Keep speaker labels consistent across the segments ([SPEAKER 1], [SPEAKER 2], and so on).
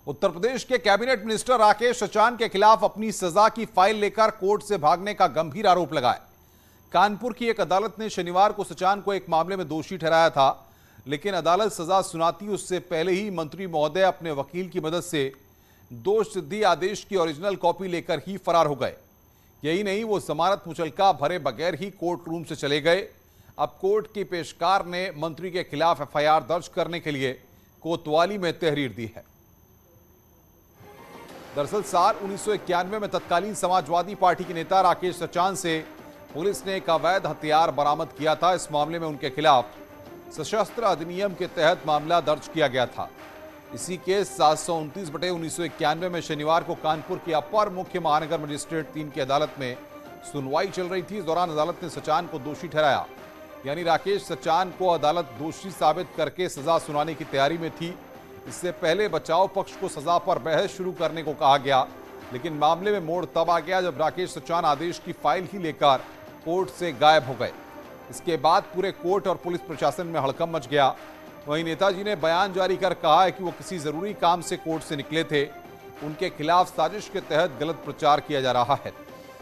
[SPEAKER 1] उत्तर प्रदेश के cabinet minister Rakesh Sachan के खिलाफ अपनी सजा की फाइल लेकर कोर्ट से भागने का गंभीर आरोप लगाया। कानपुर की एक अदालत ने शनिवार को सचान को एक मामले में दोषी ठहराया था, लेकिन अदालत सजा सुनाती उससे पहले ही मंत्री महोदय अपने वकील की मदद से दोष सिद्धि आदेश की ओरिजिनल कॉपी लेकर ही फरार हो गए। यही नहीं, वो जमानत मुचलका भरे बगैर ही कोर्ट रूम से चले गए। अब कोर्ट की पेशकार ने मंत्री के खिलाफ एफआईआर दर्ज करने के लिए कोतवाली में तहरीर दी है। दरअसल साल 1991 में तत्कालीन समाजवादी पार्टी के नेता राकेश सचान से पुलिस ने एक अवैध हथियार बरामद किया था। इस मामले में उनके खिलाफ सशस्त्र अधिनियम के तहत मामला दर्ज किया गया था। इसी केस 729/1991 में शनिवार को कानपुर की अपर मुख्य महानगर मजिस्ट्रेट 3 की अदालत में सुनवाई चल रही थी। इस दौरान अदालत ने सचान को दोषी ठहराया, यानी राकेश सचान को अदालत दोषी साबित करके सजा सुनाने की तैयारी में थी। इससे पहले बचाव पक्ष को सजा पर बहस शुरू करने को कहा गया, लेकिन मामले में मोड़ तब आ गया जब राकेश सचान आदेश की फाइल ही लेकर कोर्ट से गायब हो गए। इसके बाद पूरे कोर्ट और पुलिस प्रशासन में हड़कंप मच गया। वहीं नेताजी ने बयान जारी कर कहा है कि वो किसी जरूरी काम से कोर्ट से निकले थे। उनके खिलाफ साजिश के तहत गलत प्रचार किया जा रहा है।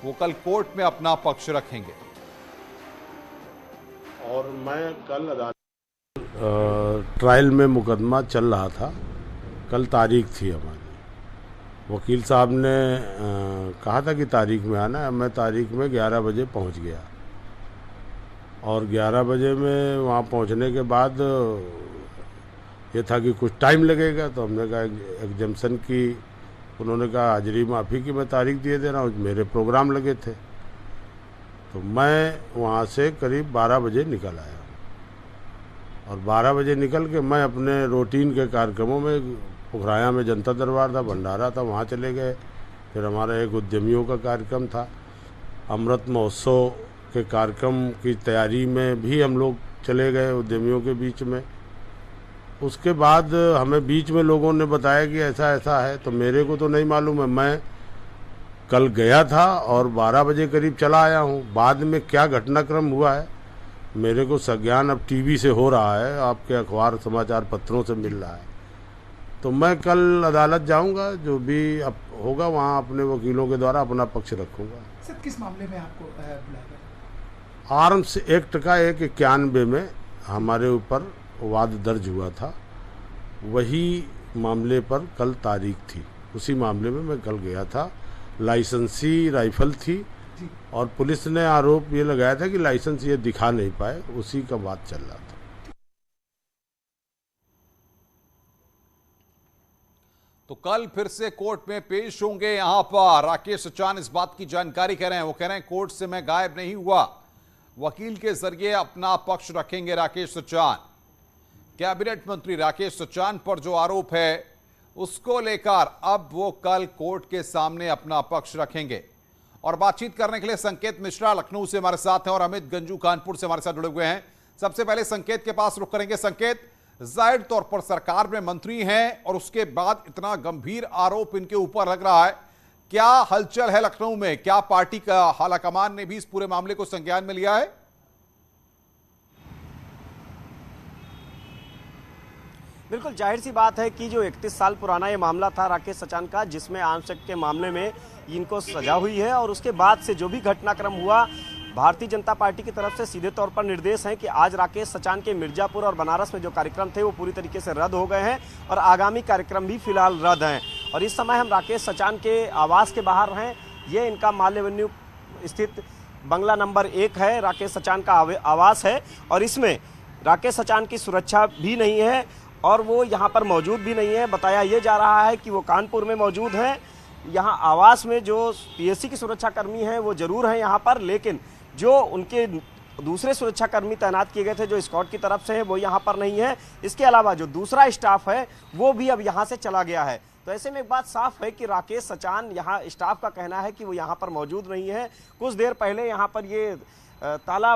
[SPEAKER 1] वो कल कोर्ट में अपना पक्ष रखेंगे।
[SPEAKER 2] और मैं कल ट्रायल में मुकदमा चल रहा था, कल तारीख थी हमारी। वकील साहब ने कहा था कि तारीख में आना है। मैं तारीख में 11 बजे पहुंच गया और 11 बजे में वहां पहुंचने के बाद ये था कि कुछ टाइम लगेगा, तो हमने कहा एग्जाम्शन की, उन्होंने कहा हाजिरी माफ़ी की मैं तारीख दिए दे रहा हूँ, मेरे प्रोग्राम लगे थे। तो मैं वहाँ से करीब 12 बजे निकल आया और 12 बजे निकल के मैं अपने रूटीन के कार्यक्रमों में, पुखराया में जनता दरबार था, भंडारा था, वहाँ चले गए। फिर हमारा एक उद्यमियों का कार्यक्रम था, अमृत महोत्सव के कार्यक्रम की तैयारी में भी हम लोग चले गए उद्यमियों के बीच में। उसके बाद हमें बीच में लोगों ने बताया कि ऐसा ऐसा है, तो मेरे को तो नहीं मालूम है। मैं कल गया था और 12 बजे करीब चला आया हूँ। बाद में क्या घटनाक्रम हुआ है मेरे को संज्ञान अब टीवी से हो रहा है, आपके अखबार समाचार पत्रों से मिल रहा है। तो मैं कल अदालत जाऊंगा, जो भी अब होगा वहाँ अपने वकीलों के द्वारा अपना पक्ष रखूंगा।
[SPEAKER 3] सर, किस मामले में आपको बुलाया गया?
[SPEAKER 2] आर्म्स एक्ट का 91 में हमारे ऊपर वाद दर्ज हुआ था, वही मामले पर कल तारीख थी। उसी मामले में मैं कल गया था। लाइसेंसी राइफल थी और पुलिस ने आरोप ये लगाया था कि लाइसेंस ये दिखा नहीं पाए, उसी का बात चल रहा था।
[SPEAKER 1] तो कल फिर से कोर्ट में पेश होंगे। यहां पर राकेश सचान इस बात की जानकारी कह रहे हैं। वो कह रहे हैं कोर्ट से मैं गायब नहीं हुआ, वकील के जरिए अपना पक्ष रखेंगे राकेश सचान। कैबिनेट मंत्री राकेश सचान पर जो आरोप है उसको लेकर अब वो कल कोर्ट के सामने अपना पक्ष रखेंगे। और बातचीत करने के लिए संकेत मिश्रा लखनऊ से हमारे साथ हैं और अमित गंजू कानपुर से हमारे साथ जुड़े हुए हैं। सबसे पहले संकेत के पास रुख करेंगे। संकेत, जाहिर तौर पर सरकार में मंत्री हैं और उसके बाद इतना गंभीर आरोप इनके ऊपर लग रहा है, क्या हलचल है लखनऊ में? क्या पार्टी का हालाकमान ने भी इस पूरे मामले को संज्ञान में लिया है?
[SPEAKER 4] बिल्कुल जाहिर सी बात है कि जो 31 साल पुराना ये मामला था राकेश सचान का, जिसमें आर्म्स एक्ट के मामले में इनको सजा हुई है और उसके बाद से जो भी घटनाक्रम हुआ, भारतीय जनता पार्टी की तरफ से सीधे तौर पर निर्देश हैं कि आज राकेश सचान के मिर्जापुर और बनारस में जो कार्यक्रम थे वो पूरी तरीके से रद्द हो गए हैं और आगामी कार्यक्रम भी फिलहाल रद्द हैं। और इस समय हम राकेश सचान के आवास के बाहर हैं। ये इनका माल एवेन्यू स्थित बंगला नंबर 1 है, राकेश सचान का आवास है और इसमें राकेश सचान की सुरक्षा भी नहीं है और वो यहाँ पर मौजूद भी नहीं है। बताया ये जा रहा है कि वो कानपुर में मौजूद हैं। यहाँ आवास में जो पीएससी की सुरक्षाकर्मी हैं वो जरूर हैं यहाँ पर, लेकिन जो उनके दूसरे सुरक्षाकर्मी तैनात किए गए थे जो स्कॉट की तरफ से है वो यहाँ पर नहीं है। इसके अलावा जो दूसरा स्टाफ है वो भी अब यहाँ से चला गया है। तो ऐसे में एक बात साफ है कि राकेश सचान, यहाँ स्टाफ का कहना है कि वो यहाँ पर मौजूद नहीं है। कुछ देर पहले यहाँ पर ये ताला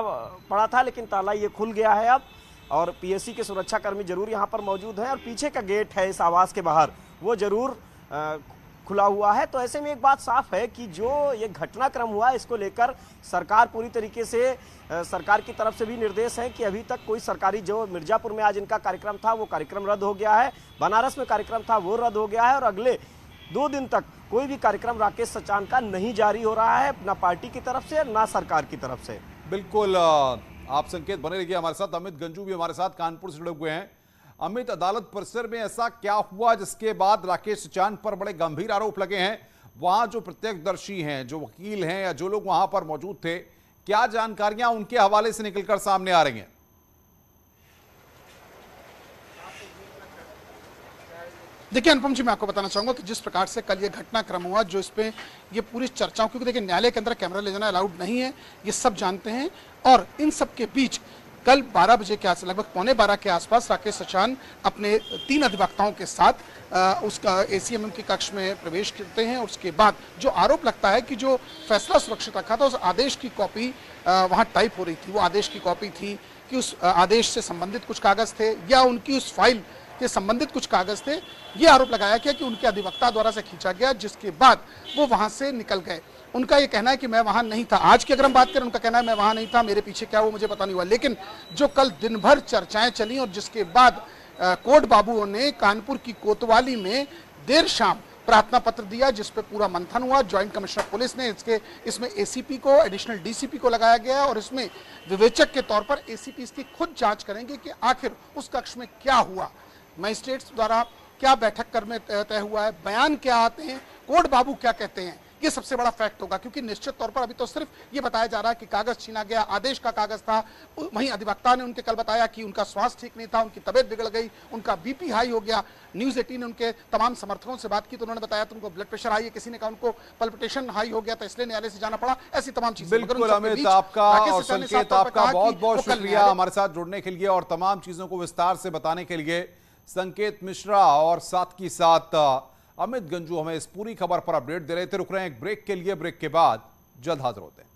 [SPEAKER 4] पड़ा था, लेकिन ताला ये खुल गया है अब और पीएससी के सुरक्षाकर्मी जरूर यहाँ पर मौजूद हैं और पीछे का गेट है इस आवास के बाहर वो जरूर खुला हुआ है। तो ऐसे में एक बात साफ है कि जो ये घटनाक्रम हुआ इसको लेकर सरकार पूरी तरीके से सरकार की तरफ से भी निर्देश है कि अभी तक कोई सरकारी, जो मिर्जापुर में आज इनका कार्यक्रम था वो कार्यक्रम रद्द हो गया है, बनारस में कार्यक्रम था वो रद्द हो गया है और अगले 2 दिन तक कोई भी कार्यक्रम राकेश सचान का नहीं जारी हो रहा है, ना पार्टी की तरफ से ना सरकार की तरफ से।
[SPEAKER 1] बिल्कुल, आप संकेत बने रहिए हमारे साथ। अमित गंजू भी हमारे साथ कानपुर से जुड़े हुए हैं। अमित, अदालत परिसर में ऐसा क्या हुआ जिसके बाद राकेश सचान पर बड़े गंभीर आरोप लगे हैं? वहां जो प्रत्यक्षदर्शी हैं, जो वकील हैं या जो लोग वहां पर मौजूद थे, क्या जानकारियां उनके हवाले से निकलकर सामने आ रही हैं?
[SPEAKER 3] देखिए अनुपम जी, मैं आपको बताना चाहूंगा कि जिस प्रकार से कल ये घटनाक्रम हुआ, जो इस पे ये पूरी चर्चाओं, क्योंकि देखिए न्यायालय के अंदर कैमरा ले जाना अलाउड नहीं है, ये सब जानते हैं। और इन सब के बीच कल 12 बजे के आसपास, लगभग 11:15 के आसपास राकेश सचान अपने 3 अधिवक्ताओं के साथ उसका ACMM के कक्ष में प्रवेश करते हैं। और उसके बाद जो आरोप लगता है कि जो फैसला सुरक्षित रखा था, उस आदेश की कॉपी वहां टाइप हो रही थी। वो आदेश की कॉपी थी कि उस आदेश से संबंधित कुछ कागज थे या उनकी उस फाइल के संबंधित कुछ कागज थे। ये आरोप लगाया गया कि उनके अधिवक्ता द्वारा से खींचा गया, जिसके बाद वो वहां से निकल गए। उनका ये कहना है कि मैं वहां नहीं था। आज की अगर हम बात करें, उनका कहना है मैं वहां नहीं था, मेरे पीछे क्या वो मुझे पता नहीं हुआ। लेकिन जो कल दिन भर चर्चाएं चली और जिसके बाद कोर्ट बाबुओं ने कानपुर की कोतवाली में देर शाम प्रार्थना पत्र दिया, जिस पे पूरा मंथन हुआ। ज्वाइंट कमिश्नर पुलिस ने इसमें ACP को, एडिशनल DCP को लगाया गया और इसमें विवेचक के तौर पर ACP इसकी खुद जांच करेंगे कि आखिर उस कक्ष में क्या हुआ, मजिस्ट्रेट्स द्वारा क्या बैठक कर में तय हुआ है, बयान क्या आते हैं, कोर्ट बाबू क्या कहते हैं। ये सबसे बड़ा फैक्ट होगा, क्योंकि निश्चित तौर पर अभी तो सिर्फ ये बताया जा रहा है कि कागज छीना गया, आदेश का कागज था। वहीं अधिवक्ता ने उनके कल बताया कि उनका स्वास्थ्य ठीक नहीं था, उनकी तबीयत बिगड़ गई, उनका BP हाई हो गया। न्यूज़ 18 ने उनके तमाम समर्थकों से बात की तो उन्होंने बताया तो उनको ब्लड प्रेशर हाई है, किसी ने कहा उनको पल्पिटेशन हाई हो गया था, इसलिए न्यायालय से जाना पड़ा। ऐसी तमाम चीजें।
[SPEAKER 1] बिल्कुल अमित, आपका और संकेत आपका बहुत बहुत शुक्रिया हमारे साथ जुड़ने के लिए और तमाम चीजों को विस्तार से बताने के लिए। संकेत मिश्रा और साथ ही साथ अमित गंजू हमें इस पूरी खबर पर अपडेट दे रहे थे। रुक रहे हैं एक ब्रेक के लिए, ब्रेक के बाद जल्द हाजिर होते हैं।